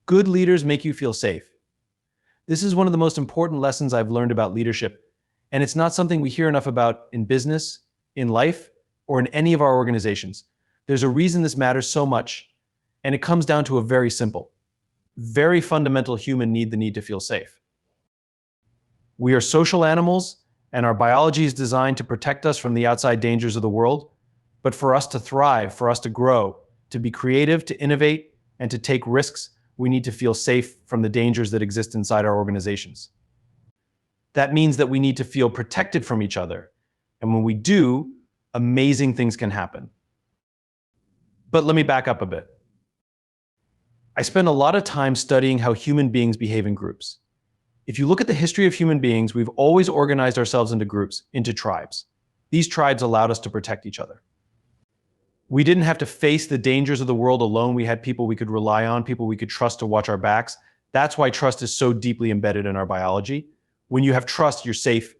Good leaders make you feel safe. This is one of the most important lessons I've learned about leadership, and it's not something we hear enough about in business, in life, or in any of our organizations. There's a reason this matters so much, and it comes down to a very simple, very fundamental human need, the need to feel safe. We are social animals, and our biology is designed to protect us from the outside dangers of the world, but for us to thrive, for us to grow, to be creative, to innovate, and to take risks, we need to feel safe from the dangers that exist inside our organizations. That means that we need to feel protected from each other. And when we do, amazing things can happen. But let me back up a bit. I spend a lot of time studying how human beings behave in groups. If you look at the history of human beings, we've always organized ourselves into groups, into tribes. These tribes allowed us to protect each other. We didn't have to face the dangers of the world alone. We had people we could rely on, people we could trust to watch our backs. That's why trust is so deeply embedded in our biology. When you have trust, you're safe.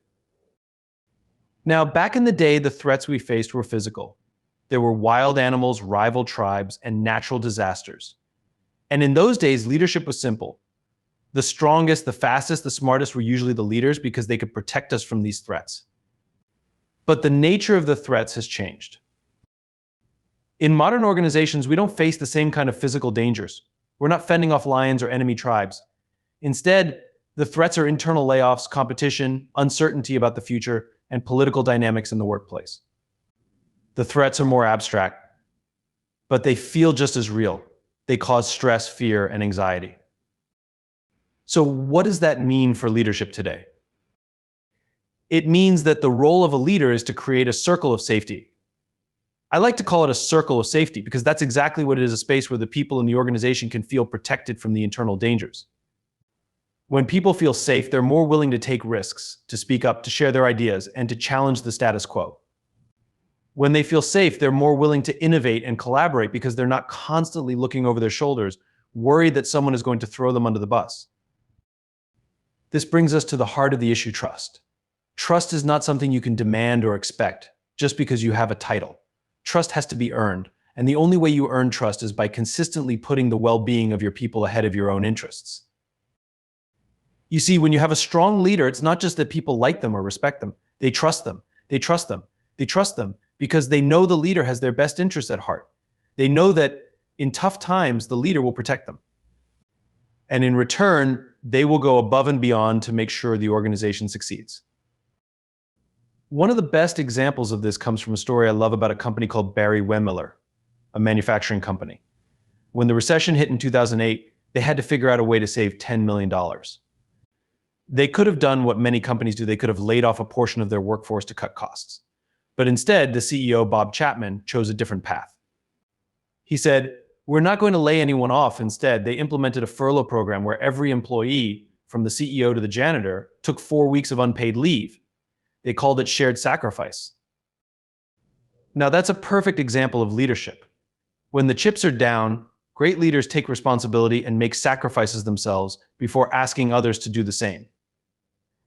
Now, back in the day, the threats we faced were physical. There were wild animals, rival tribes, and natural disasters. And in those days, leadership was simple. The strongest, the fastest, the smartest were usually the leaders because they could protect us from these threats. But the nature of the threats has changed. In modern organizations, we don't face the same kind of physical dangers. We're not fending off lions or enemy tribes. Instead, the threats are internal layoffs, competition, uncertainty about the future, and political dynamics in the workplace. The threats are more abstract, but they feel just as real. They cause stress, fear, and anxiety. So what does that mean for leadership today? It means that the role of a leader is to create a circle of safety. I like to call it a circle of safety because that's exactly what it is, a space where the people in the organization can feel protected from the internal dangers. When people feel safe, they're more willing to take risks, to speak up, to share their ideas, and to challenge the status quo. When they feel safe, they're more willing to innovate and collaborate because they're not constantly looking over their shoulders, worried that someone is going to throw them under the bus. This brings us to the heart of the issue, trust. Trust is not something you can demand or expect just because you have a title. Trust has to be earned, and the only way you earn trust is by consistently putting the well-being of your people ahead of your own interests. You see, when you have a strong leader, it's not just that people like them or respect them. They trust them. They trust them. They trust them because they know the leader has their best interests at heart. They know that in tough times, the leader will protect them. And in return, they will go above and beyond to make sure the organization succeeds. One of the best examples of this comes from a story I love about a company called Barry Wehmiller, a manufacturing company. When the recession hit in 2008, they had to figure out a way to save $10 million. They could have done what many companies do. They could have laid off a portion of their workforce to cut costs. But instead, the CEO, Bob Chapman, chose a different path. He said, "We're not going to lay anyone off." Instead, they implemented a furlough program where every employee, from the CEO to the janitor, took 4 weeks of unpaid leave. They called it shared sacrifice. Now, that's a perfect example of leadership. When the chips are down, great leaders take responsibility and make sacrifices themselves before asking others to do the same.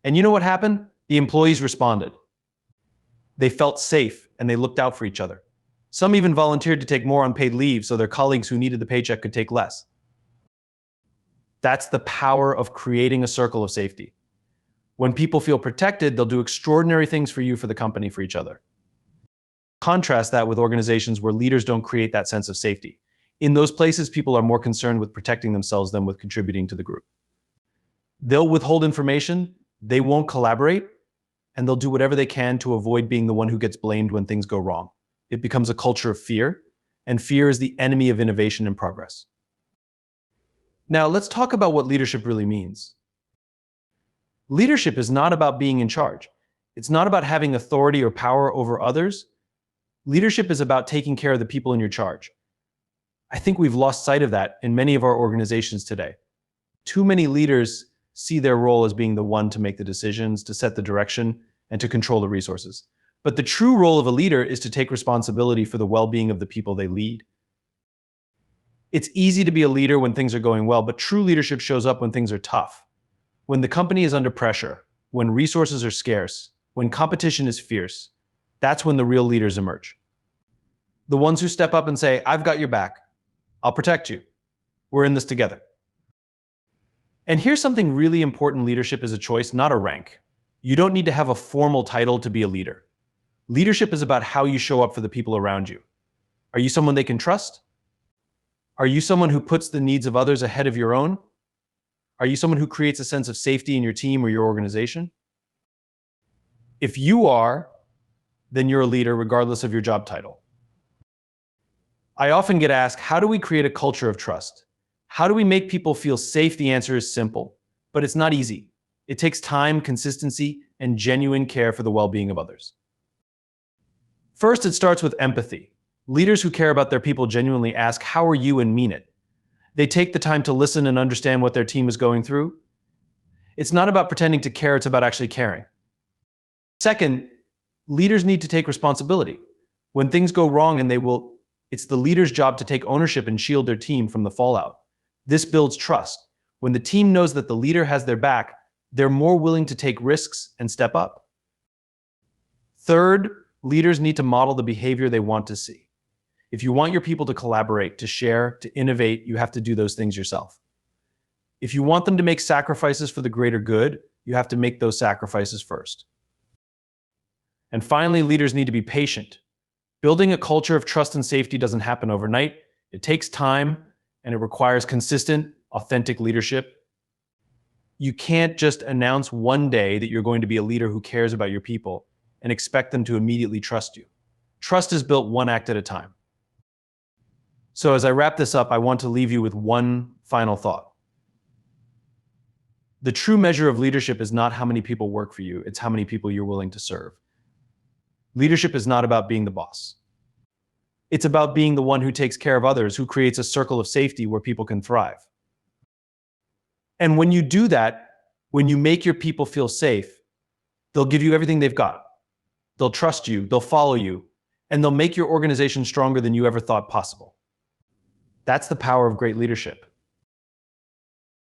And you know what happened? The employees responded. They felt safe and they looked out for each other. Some even volunteered to take more unpaid leave so their colleagues who needed the paycheck could take less. That's the power of creating a circle of safety. When people feel protected, they'll do extraordinary things for you, for the company, for each other. Contrast that with organizations where leaders don't create that sense of safety. In those places, people are more concerned with protecting themselves than with contributing to the group. They'll withhold information, they won't collaborate, and they'll do whatever they can to avoid being the one who gets blamed when things go wrong. It becomes a culture of fear, and fear is the enemy of innovation and progress. Now, let's talk about what leadership really means. Leadership is not about being in charge. It's not about having authority or power over others. Leadership is about taking care of the people in your charge. I think we've lost sight of that in many of our organizations today. Too many leaders see their role as being the one to make the decisions, to set the direction, and to control the resources. But the true role of a leader is to take responsibility for the well-being of the people they lead. It's easy to be a leader when things are going well, but true leadership shows up when things are tough. When the company is under pressure, when resources are scarce, when competition is fierce, that's when the real leaders emerge. The ones who step up and say, "I've got your back. I'll protect you. We're in this together." And here's something really important: leadership is a choice, not a rank. You don't need to have a formal title to be a leader. Leadership is about how you show up for the people around you. Are you someone they can trust? Are you someone who puts the needs of others ahead of your own? Are you someone who creates a sense of safety in your team or your organization? If you are, then you're a leader regardless of your job title. I often get asked, how do we create a culture of trust? How do we make people feel safe? The answer is simple, but it's not easy. It takes time, consistency, and genuine care for the well-being of others. First, it starts with empathy. Leaders who care about their people genuinely ask, how are you, and mean it. They take the time to listen and understand what their team is going through. It's not about pretending to care, it's about actually caring. Second, leaders need to take responsibility. When things go wrong, and they will, it's the leader's job to take ownership and shield their team from the fallout. This builds trust. When the team knows that the leader has their back, they're more willing to take risks and step up. Third, leaders need to model the behavior they want to see. If you want your people to collaborate, to share, to innovate, you have to do those things yourself. If you want them to make sacrifices for the greater good, you have to make those sacrifices first. And finally, leaders need to be patient. Building a culture of trust and safety doesn't happen overnight. It takes time, and it requires consistent, authentic leadership. You can't just announce one day that you're going to be a leader who cares about your people and expect them to immediately trust you. Trust is built one act at a time. So as I wrap this up, I want to leave you with one final thought. The true measure of leadership is not how many people work for you, it's how many people you're willing to serve. Leadership is not about being the boss. It's about being the one who takes care of others, who creates a circle of safety where people can thrive. And when you do that, when you make your people feel safe, they'll give you everything they've got. They'll trust you, they'll follow you, and they'll make your organization stronger than you ever thought possible. That's the power of great leadership.